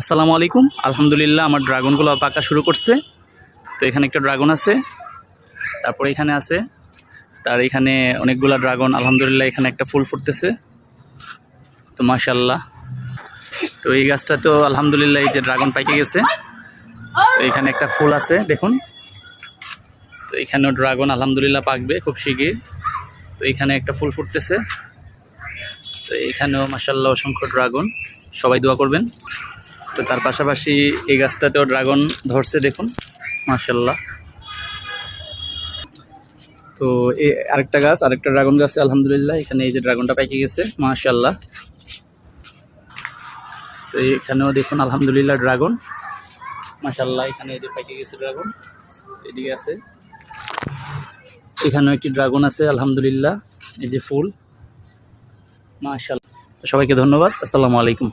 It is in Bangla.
আসসালামু আলাইকুম। আলহামদুলিল্লাহ আমার ড্রাগনগুলো পাকা শুরু করছে। তো এখানে একটা ড্রাগন আছে, তারপরে এখানে আছে, তার এখানে অনেকগুলা ড্রাগন। আলহামদুলিল্লাহ এখানে একটা ফুল ফুটতেছে, তো মাশাআল্লাহ। তো এই গাছটা তো আলহামদুলিল্লাহ এই যে ড্রাগন পাইকে গেছে। তো এখানে একটা ফুল আছে দেখুন, তো এখানেও ড্রাগন আলহামদুলিল্লাহ পাকবে খুব শিগগির। তো এখানে একটা ফুল ফুটতেছে, তো এখানেও মাশাআল্লাহ অসংখ্য ড্রাগন, সবাই দোয়া করবেন। তো তার পাশাপাশি এই গাছটাতেও ড্রাগন ধরছে দেখুন মাশাআল্লাহ। তো এই আরেকটা গাছ, আরেকটা ড্রাগন গাছে আলহামদুলিল্লাহ এখানে এই যে ড্রাগনটা পাইকে গেছে মাশাআল্লাহ। তো এখানেও দেখুন আলহামদুলিল্লাহ ড্রাগন মাশাআল্লাহ, এখানে এই যে পাইকে গেছে ড্রাগন, এদিকে আছে, এখানেও একটি ড্রাগন আছে আলহামদুলিল্লাহ, এই যে ফুল মাশাআল্লাহ। তো সবাইকে ধন্যবাদ। আসসালামু আলাইকুম।